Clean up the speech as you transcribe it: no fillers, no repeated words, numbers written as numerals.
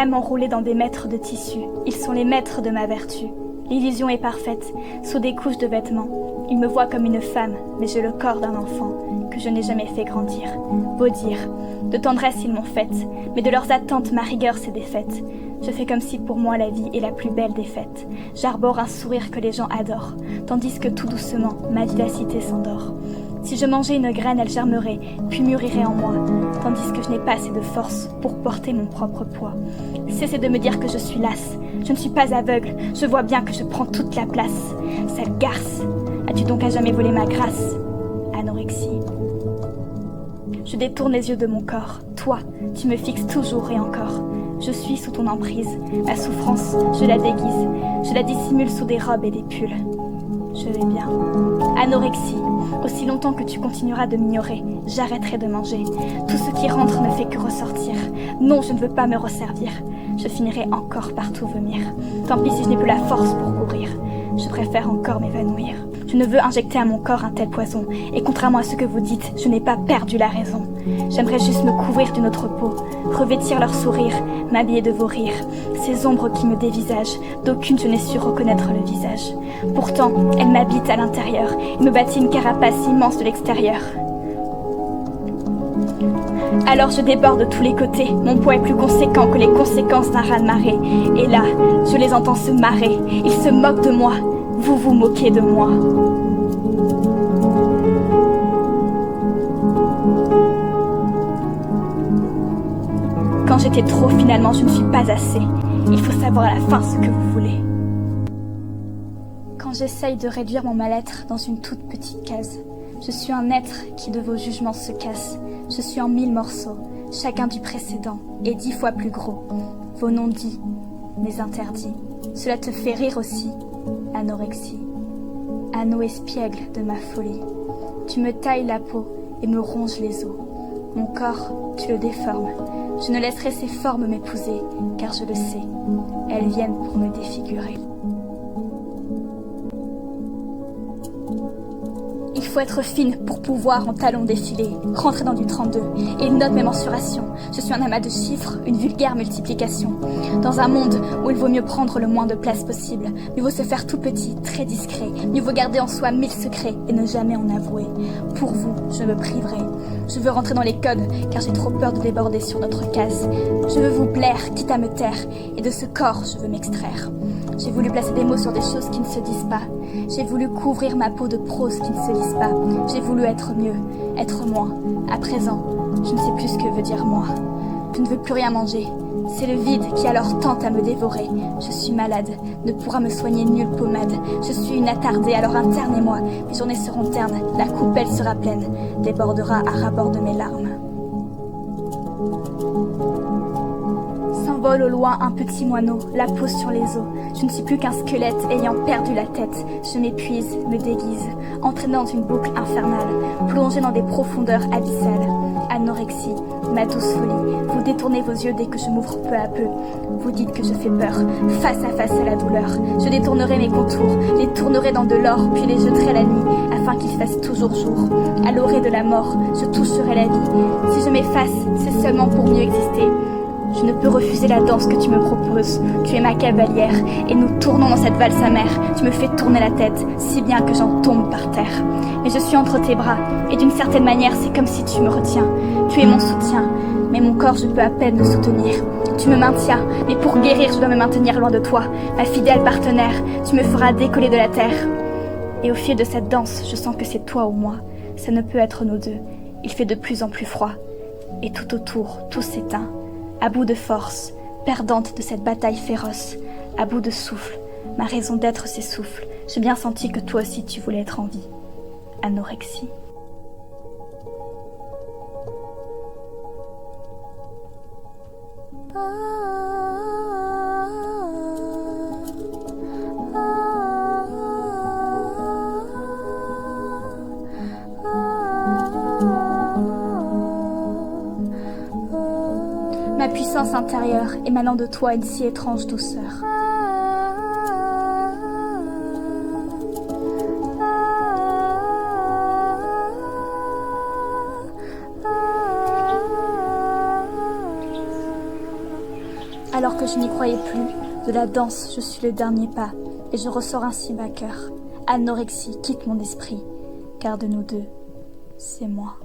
là m'enrouler dans des mètres de tissu. Ils sont les maîtres de ma vertu. L'illusion est parfaite, sous des couches de vêtements. Ils me voient comme une femme, mais j'ai le corps d'un enfant, que je n'ai jamais fait grandir. Beau dire, de tendresse ils m'ont faite, mais de leurs attentes ma rigueur s'est défaite. Je fais comme si pour moi la vie est la plus belle des fêtes. J'arbore un sourire que les gens adorent, tandis que tout doucement ma vivacité s'endort. Si je mangeais une graine, elle germerait, puis mûrirait en moi, tandis que je n'ai pas assez de force pour porter mon propre poids. Cessez de me dire que je suis lasse, je ne suis pas aveugle, je vois bien que je prends toute la place. Sale garce, as-tu donc à jamais volé ma grâce? Anorexie. Je détourne les yeux de mon corps, toi, tu me fixes toujours et encore. Je suis sous ton emprise, ma souffrance, je la déguise, je la dissimule sous des robes et des pulls. Je vais bien. Anorexie, aussi longtemps que tu continueras de m'ignorer, j'arrêterai de manger. Tout ce qui rentre ne fait que ressortir. Non, je ne veux pas me resservir. Je finirai encore par tout vomir. Tant pis si je n'ai plus la force pour courir. Je préfère encore m'évanouir. Je ne veux injecter à mon corps un tel poison. Et contrairement à ce que vous dites, je n'ai pas perdu la raison. J'aimerais juste me couvrir d'une autre peau, revêtir leur sourire, m'habiller de vos rires. Ces ombres qui me dévisagent, d'aucune je n'ai su reconnaître le visage. Pourtant, elles m'habitent à l'intérieur et me bâtit une carapace immense de l'extérieur. Alors je déborde de tous les côtés, mon poids est plus conséquent que les conséquences d'un raz-de-marée. Et là, je les entends se marrer, ils se moquent de moi, vous vous moquez de moi. Quand j'étais trop, finalement je ne suis pas assez. Il faut savoir à la fin ce que vous voulez. Quand j'essaye de réduire mon mal-être dans une toute petite case, je suis un être qui de vos jugements se casse. Je suis en 1000 morceaux, chacun du précédent, et 10 fois plus gros. Vos noms dits, mais interdits. Cela te fait rire aussi, anorexie. Anneau espiègle de ma folie. Tu me tailles la peau et me ronges les os. Mon corps, tu le déformes. Je ne laisserai ces formes m'épouser, car je le sais, elles viennent pour me défigurer. Il faut être fine pour pouvoir en talons défiler, rentrer dans du 32, et il note mes mensurations. Je suis un amas de chiffres, une vulgaire multiplication. Dans un monde où il vaut mieux prendre le moins de place possible, mieux vaut se faire tout petit, très discret, mieux vaut garder en soi 1000 secrets et ne jamais en avouer. Pour vous, je me priverai. Je veux rentrer dans les codes, car j'ai trop peur de déborder sur notre case. Je veux vous plaire, quitte à me taire, et de ce corps, je veux m'extraire. J'ai voulu placer des mots sur des choses qui ne se disent pas. J'ai voulu couvrir ma peau de prose qui ne se lise pas. J'ai voulu être mieux, être moi. À présent, je ne sais plus ce que veut dire moi. Je ne veux plus rien manger. C'est le vide qui alors tente à me dévorer. Je suis malade, ne pourra me soigner nulle pommade. Je suis une attardée, alors internez-moi. Mes journées seront ternes, la coupelle sera pleine, débordera à rabord de mes larmes. S'envole au loin un petit moineau, la peau sur les os. Je ne suis plus qu'un squelette ayant perdu la tête. Je m'épuise, me déguise, entraînant une boucle infernale, plongée dans des profondeurs abyssales. Anorexie, ma douce folie, vous détournez vos yeux dès que je m'ouvre peu à peu. Vous dites que je fais peur, face à la douleur. Je détournerai mes contours, les tournerai dans de l'or, puis les jeterai la nuit, afin qu'ils fassent toujours jour. À l'orée de la mort, je toucherai la vie. Si je m'efface, c'est seulement pour mieux exister. Je ne peux refuser la danse que tu me proposes. Tu es ma cavalière, et nous tournons dans cette valse amère. Tu me fais tourner la tête, si bien que j'en tombe par terre. Mais je suis entre tes bras, et d'une certaine manière, c'est comme si tu me retiens. Tu es mon soutien, mais mon corps je peux à peine le soutenir. Tu me maintiens, mais pour guérir, je dois me maintenir loin de toi. Ma fidèle partenaire, tu me feras décoller de la terre. Et au fil de cette danse, je sens que c'est toi ou moi. Ça ne peut être nous deux. Il fait de plus en plus froid. Et tout autour, tout s'éteint. À bout de force, perdante de cette bataille féroce, à bout de souffle, ma raison d'être s'essouffle. J'ai bien senti que toi aussi tu voulais être en vie. Anorexie. Ma puissance intérieure émanant de toi une si étrange douceur. Alors que je n'y croyais plus, de la danse, je suis le dernier pas, et je ressors ainsi vainqueur. Anorexie quitte mon esprit, car de nous deux, c'est moi.